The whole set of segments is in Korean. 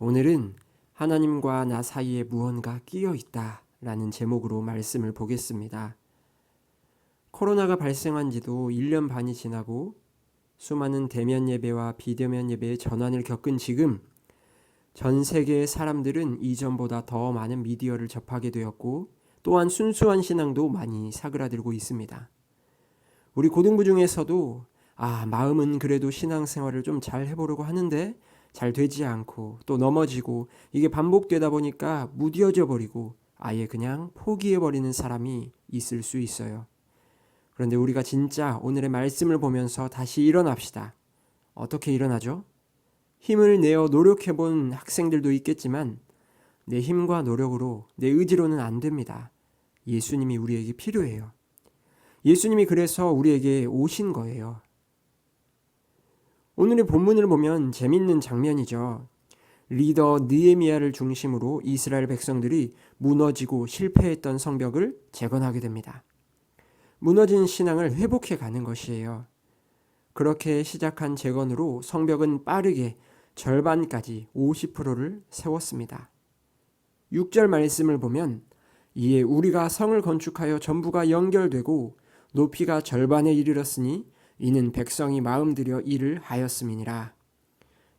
오늘은 하나님과 나 사이에 무언가 끼어 있다 라는 제목으로 말씀을 보겠습니다. 코로나가 발생한 지도 1년 반이 지나고 수많은 대면 예배와 비대면 예배의 전환을 겪은 지금 전 세계의 사람들은 이전보다 더 많은 미디어를 접하게 되었고 또한 순수한 신앙도 많이 사그라들고 있습니다. 우리 고등부 중에서도 마음은 그래도 신앙생활을 좀 잘 해보려고 하는데 잘 되지 않고 또 넘어지고 이게 반복되다 보니까 무뎌져 버리고 아예 그냥 포기해버리는 사람이 있을 수 있어요. 그런데 우리가 진짜 오늘의 말씀을 보면서 다시 일어납시다. 어떻게 일어나죠? 힘을 내어 노력해본 학생들도 있겠지만 내 힘과 노력으로 내 의지로는 안 됩니다. 예수님이 우리에게 필요해요. 예수님이 그래서 우리에게 오신 거예요. 오늘의 본문을 보면 재밌는 장면이죠. 리더 느헤미야를 중심으로 이스라엘 백성들이 무너지고 실패했던 성벽을 재건하게 됩니다. 무너진 신앙을 회복해 가는 것이에요. 그렇게 시작한 재건으로 성벽은 빠르게 절반까지 50%를 세웠습니다. 6절 말씀을 보면 이에 우리가 성을 건축하여 전부가 연결되고 높이가 절반에 이르렀으니 이는 백성이 마음들여 일을 하였음이니라.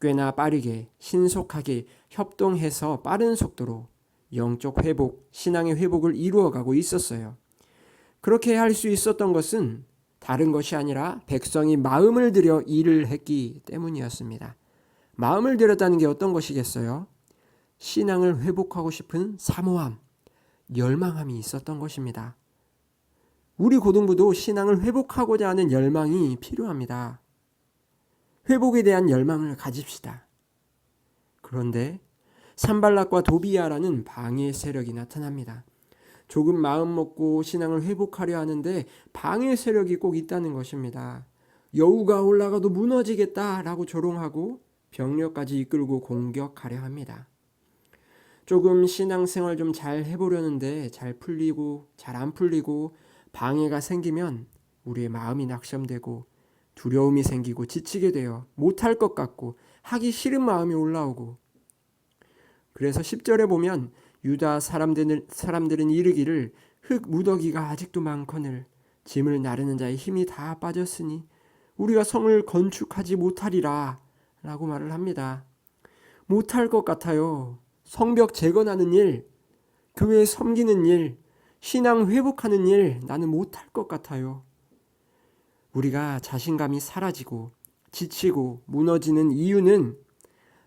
꽤나 빠르게 신속하게 협동해서 빠른 속도로 영적 회복, 신앙의 회복을 이루어가고 있었어요. 그렇게 할 수 있었던 것은 다른 것이 아니라 백성이 마음을 들여 일을 했기 때문이었습니다. 마음을 들였다는 게 어떤 것이겠어요? 신앙을 회복하고 싶은 사모함, 열망함이 있었던 것입니다. 우리 고등부도 신앙을 회복하고자 하는 열망이 필요합니다. 회복에 대한 열망을 가집시다. 그런데 산발락과 도비야라는 방해 세력이 나타납니다. 조금 마음 먹고 신앙을 회복하려 하는데 방해 세력이 꼭 있다는 것입니다. 여우가 올라가도 무너지겠다라고 조롱하고 병력까지 이끌고 공격하려 합니다. 조금 신앙생활 좀 잘 해보려는데 잘 풀리고 잘 안 풀리고 방해가 생기면 우리의 마음이 낙심되고 두려움이 생기고 지치게 되어 못할 것 같고 하기 싫은 마음이 올라오고, 그래서 10절에 보면 유다 사람들은 이르기를 흙 무더기가 아직도 많거늘 짐을 나르는 자의 힘이 다 빠졌으니 우리가 성을 건축하지 못하리라 라고 말을 합니다. 못할 것 같아요. 성벽 재건하는 일, 교회 섬기는 일, 신앙 회복하는 일 나는 못할 것 같아요. 우리가 자신감이 사라지고 지치고 무너지는 이유는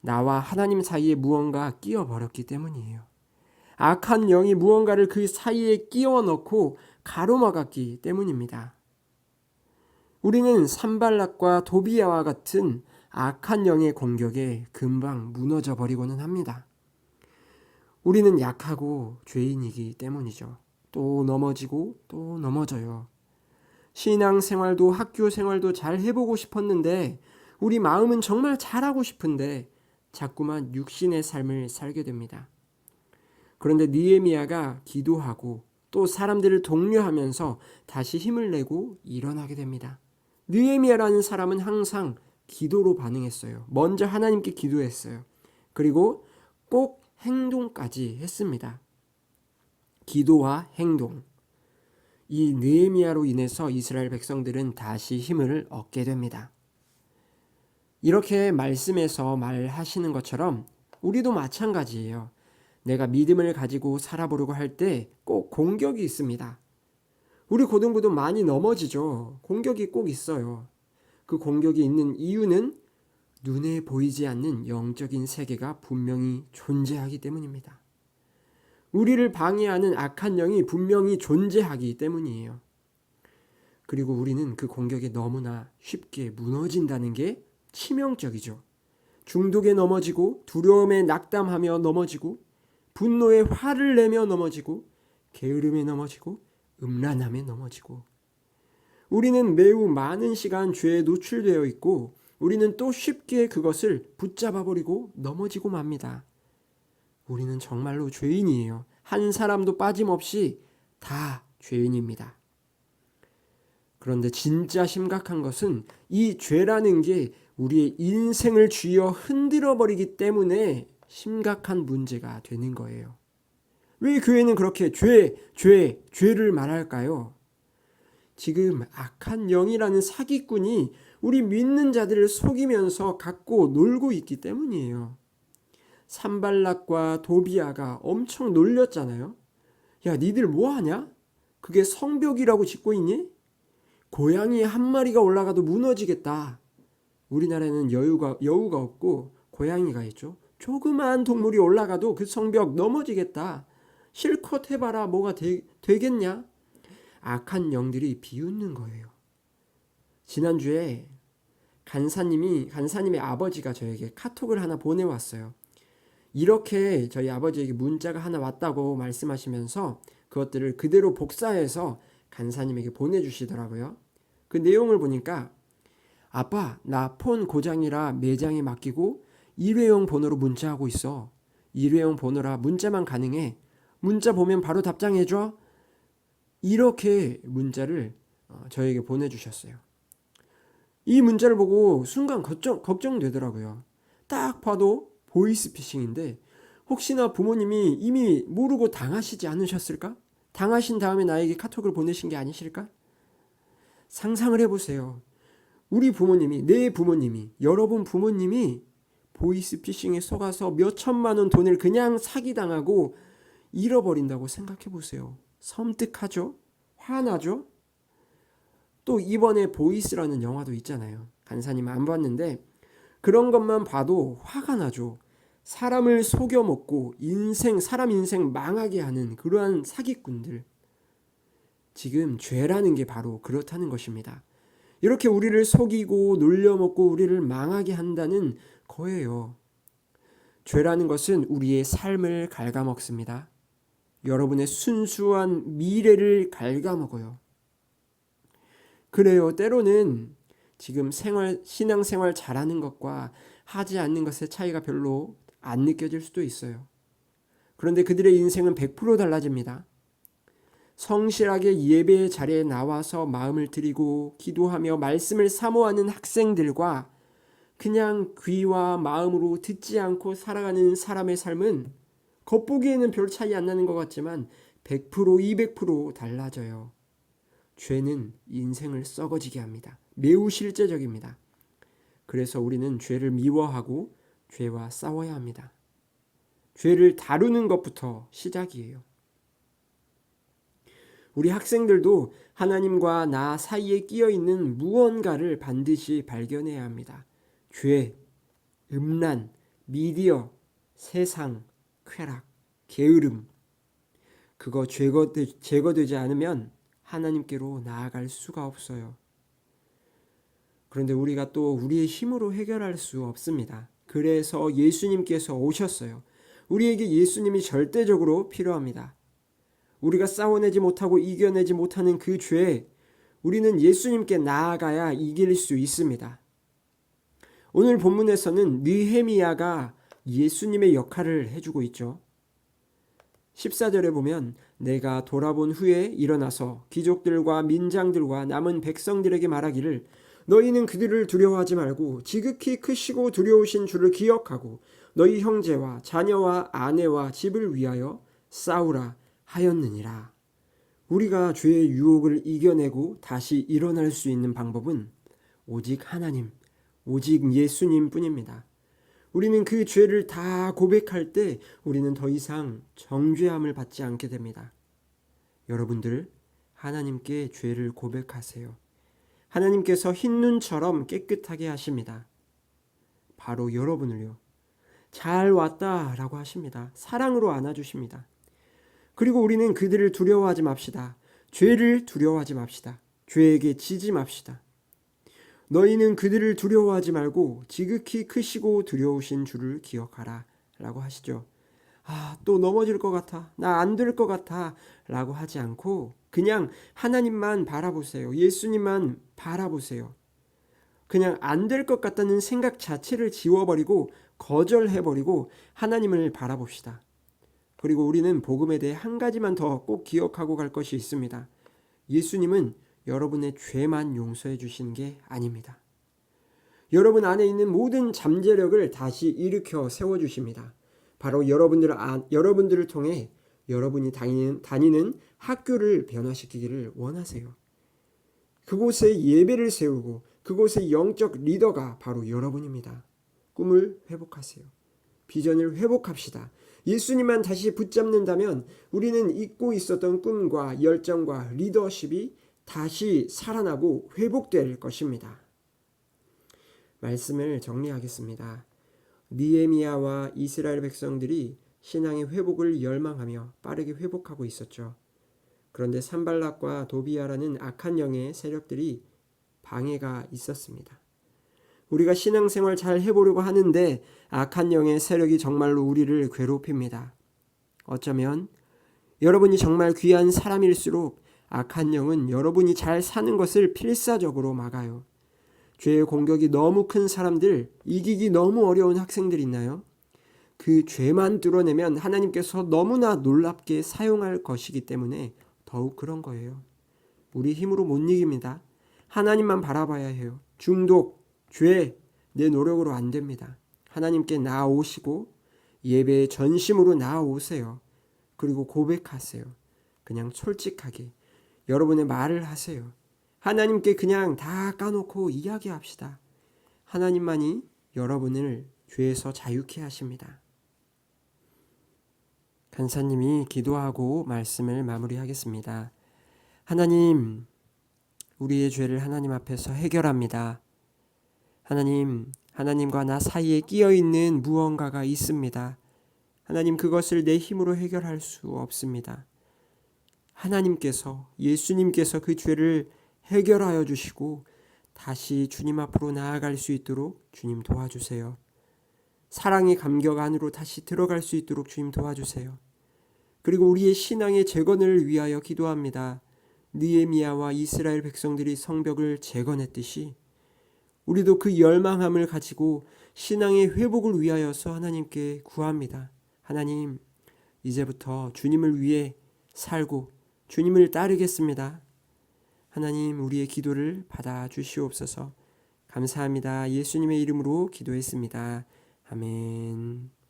나와 하나님 사이에 무언가 끼어버렸기 때문이에요. 악한 영이 무언가를 그 사이에 끼워 넣고 가로막았기 때문입니다. 우리는 산발락과 도비야와 같은 악한 영의 공격에 금방 무너져 버리고는 합니다. 우리는 약하고 죄인이기 때문이죠. 또 넘어지고 또 넘어져요. 신앙생활도 학교 생활도 잘 해보고 싶었는데 우리 마음은 정말 잘하고 싶은데 자꾸만 육신의 삶을 살게 됩니다. 그런데 느헤미야가 기도하고 또 사람들을 독려하면서 다시 힘을 내고 일어나게 됩니다. 느헤미야라는 사람은 항상 기도로 반응했어요. 먼저 하나님께 기도했어요. 그리고 꼭 행동까지 했습니다. 기도와 행동. 이 느헤미야로 인해서 이스라엘 백성들은 다시 힘을 얻게 됩니다. 이렇게 말씀에서 말하시는 것처럼 우리도 마찬가지예요. 내가 믿음을 가지고 살아보려고 할 때 꼭 공격이 있습니다. 우리 고등부도 많이 넘어지죠. 공격이 꼭 있어요. 그 공격이 있는 이유는 눈에 보이지 않는 영적인 세계가 분명히 존재하기 때문입니다. 우리를 방해하는 악한 영이 분명히 존재하기 때문이에요. 그리고 우리는 그 공격에 너무나 쉽게 무너진다는 게 치명적이죠. 중독에 넘어지고 두려움에 낙담하며 넘어지고 분노에 화를 내며 넘어지고 게으름에 넘어지고 음란함에 넘어지고, 우리는 매우 많은 시간 죄에 노출되어 있고 우리는 또 쉽게 그것을 붙잡아 버리고 넘어지고 맙니다. 우리는 정말로 죄인이에요. 한 사람도 빠짐없이 다 죄인입니다. 그런데 진짜 심각한 것은 이 죄라는 게 우리의 인생을 쥐어 흔들어 버리기 때문에 심각한 문제가 되는 거예요. 왜 교회는 그렇게 죄를 말할까요? 지금 악한 영이라는 사기꾼이 우리 믿는 자들을 속이면서 갖고 놀고 있기 때문이에요. 산발락과 도비아가 엄청 놀렸잖아요. 야, 니들 뭐하냐? 그게 성벽이라고 짓고 있니? 고양이 한 마리가 올라가도 무너지겠다. 우리나라에는 여우가 없고 고양이가 있죠. 조그마한 동물이 올라가도 그 성벽 넘어지겠다. 실컷 해봐라. 뭐가 되겠냐? 악한 영들이 비웃는 거예요. 지난주에 간사님의 아버지가 저에게 카톡을 하나 보내왔어요. 이렇게 저희 아버지에게 문자가 하나 왔다고 말씀하시면서 그것들을 그대로 복사해서 간사님에게 보내주시더라고요. 그 내용을 보니까 아빠, 나 폰 고장이라 매장에 맡기고 일회용 번호로 문자하고 있어. 일회용 번호라 문자만 가능해. 문자 보면 바로 답장해줘. 이렇게 문자를 저에게 보내주셨어요. 이 문자를 보고 순간 걱정되더라고요. 딱 봐도 보이스피싱인데 혹시나 부모님이 이미 모르고 당하시지 않으셨을까? 당하신 다음에 나에게 카톡을 보내신 게 아니실까? 상상을 해보세요. 우리 부모님이, 내 부모님이, 여러분 부모님이 보이스피싱에 속아서 몇 천만 원 돈을 그냥 사기당하고 잃어버린다고 생각해보세요. 섬뜩하죠? 화나죠? 또 이번에 보이스라는 영화도 있잖아요. 간사님 안 봤는데 그런 것만 봐도 화가 나죠. 사람을 속여먹고 사람 인생 망하게 하는 그러한 사기꾼들. 지금 죄라는 게 바로 그렇다는 것입니다. 이렇게 우리를 속이고 놀려먹고 우리를 망하게 한다는 거예요. 죄라는 것은 우리의 삶을 갉아먹습니다. 여러분의 순수한 미래를 갉아먹어요. 그래요. 때로는 지금 신앙생활 잘하는 것과 하지 않는 것의 차이가 별로 안 느껴질 수도 있어요. 그런데 그들의 인생은 100% 달라집니다. 성실하게 예배의 자리에 나와서 마음을 드리고 기도하며 말씀을 사모하는 학생들과 그냥 귀와 마음으로 듣지 않고 살아가는 사람의 삶은 겉보기에는 별 차이 안 나는 것 같지만 100%, 200% 달라져요. 죄는 인생을 썩어지게 합니다. 매우 실제적입니다. 그래서 우리는 죄를 미워하고 죄와 싸워야 합니다. 죄를 다루는 것부터 시작이에요. 우리 학생들도 하나님과 나 사이에 끼어 있는 무언가를 반드시 발견해야 합니다. 죄, 음란, 미디어, 세상, 쾌락, 게으름. 그거 제거되지 않으면 하나님께로 나아갈 수가 없어요. 그런데 우리가 또 우리의 힘으로 해결할 수 없습니다. 그래서 예수님께서 오셨어요. 우리에게 예수님이 절대적으로 필요합니다. 우리가 싸워내지 못하고 이겨내지 못하는 그 죄, 우리는 예수님께 나아가야 이길 수 있습니다. 오늘 본문에서는 느헤미야가 예수님의 역할을 해주고 있죠. 14절에 보면 내가 돌아본 후에 일어나서 귀족들과 민장들과 남은 백성들에게 말하기를 너희는 그들을 두려워하지 말고 지극히 크시고 두려우신 주를 기억하고 너희 형제와 자녀와 아내와 집을 위하여 싸우라 하였느니라. 우리가 죄의 유혹을 이겨내고 다시 일어날 수 있는 방법은 오직 하나님, 오직 예수님 뿐입니다. 우리는 그 죄를 다 고백할 때 우리는 더 이상 정죄함을 받지 않게 됩니다. 여러분들, 하나님께 죄를 고백하세요. 하나님께서 흰눈처럼 깨끗하게 하십니다. 바로 여러분을요. 잘 왔다라고 하십니다. 사랑으로 안아주십니다. 그리고 우리는 그들을 두려워하지 맙시다. 죄를 두려워하지 맙시다. 죄에게 지지 맙시다. 너희는 그들을 두려워하지 말고 지극히 크시고 두려우신 주를 기억하라 라고 하시죠. 또 넘어질 것 같아. 나 안 될 것 같아 라고 하지 않고 그냥 하나님만 바라보세요. 예수님만 바라보세요. 그냥 안 될 것 같다는 생각 자체를 지워버리고 거절해버리고 하나님을 바라봅시다. 그리고 우리는 복음에 대해 한 가지만 더 꼭 기억하고 갈 것이 있습니다. 예수님은 여러분의 죄만 용서해 주시는 게 아닙니다. 여러분 안에 있는 모든 잠재력을 다시 일으켜 세워주십니다. 바로 여러분들을 통해 여러분이 다니는 학교를 변화시키기를 원하세요. 그곳에 예배를 세우고 그곳의 영적 리더가 바로 여러분입니다. 꿈을 회복하세요. 비전을 회복합시다. 예수님만 다시 붙잡는다면 우리는 잊고 있었던 꿈과 열정과 리더십이 다시 살아나고 회복될 것입니다. 말씀을 정리하겠습니다. 느헤미야와 이스라엘 백성들이 신앙의 회복을 열망하며 빠르게 회복하고 있었죠. 그런데 산발락과 도비야라는 악한 영의 세력들이 방해가 있었습니다. 우리가 신앙생활 잘 해보려고 하는데 악한 영의 세력이 정말로 우리를 괴롭힙니다. 어쩌면 여러분이 정말 귀한 사람일수록 악한 영은 여러분이 잘 사는 것을 필사적으로 막아요. 죄의 공격이 너무 큰 사람들, 이기기 너무 어려운 학생들 있나요? 그 죄만 뚫어내면 하나님께서 너무나 놀랍게 사용할 것이기 때문에 더욱 그런 거예요. 우리 힘으로 못 이깁니다. 하나님만 바라봐야 해요. 중독, 죄, 내 노력으로 안 됩니다. 하나님께 나아오시고 예배의 전심으로 나아오세요. 그리고 고백하세요. 그냥 솔직하게 여러분의 말을 하세요. 하나님께 그냥 다 까놓고 이야기합시다. 하나님만이 여러분을 죄에서 자유케 하십니다. 간사님이 기도하고 말씀을 마무리하겠습니다. 하나님, 우리의 죄를 하나님 앞에서 해결합니다. 하나님, 하나님과 나 사이에 끼어있는 무언가가 있습니다. 하나님, 그것을 내 힘으로 해결할 수 없습니다. 하나님께서, 예수님께서 그 죄를 해결하여 주시고 다시 주님 앞으로 나아갈 수 있도록 주님 도와주세요. 사랑의 감격 안으로 다시 들어갈 수 있도록 주님 도와주세요. 그리고 우리의 신앙의 재건을 위하여 기도합니다. 느헤미야와 이스라엘 백성들이 성벽을 재건했듯이 우리도 그 열망함을 가지고 신앙의 회복을 위하여서 하나님께 구합니다. 하나님, 이제부터 주님을 위해 살고 주님을 따르겠습니다. 하나님, 우리의 기도를 받아주시옵소서. 감사합니다. 예수님의 이름으로 기도했습니다. 아멘.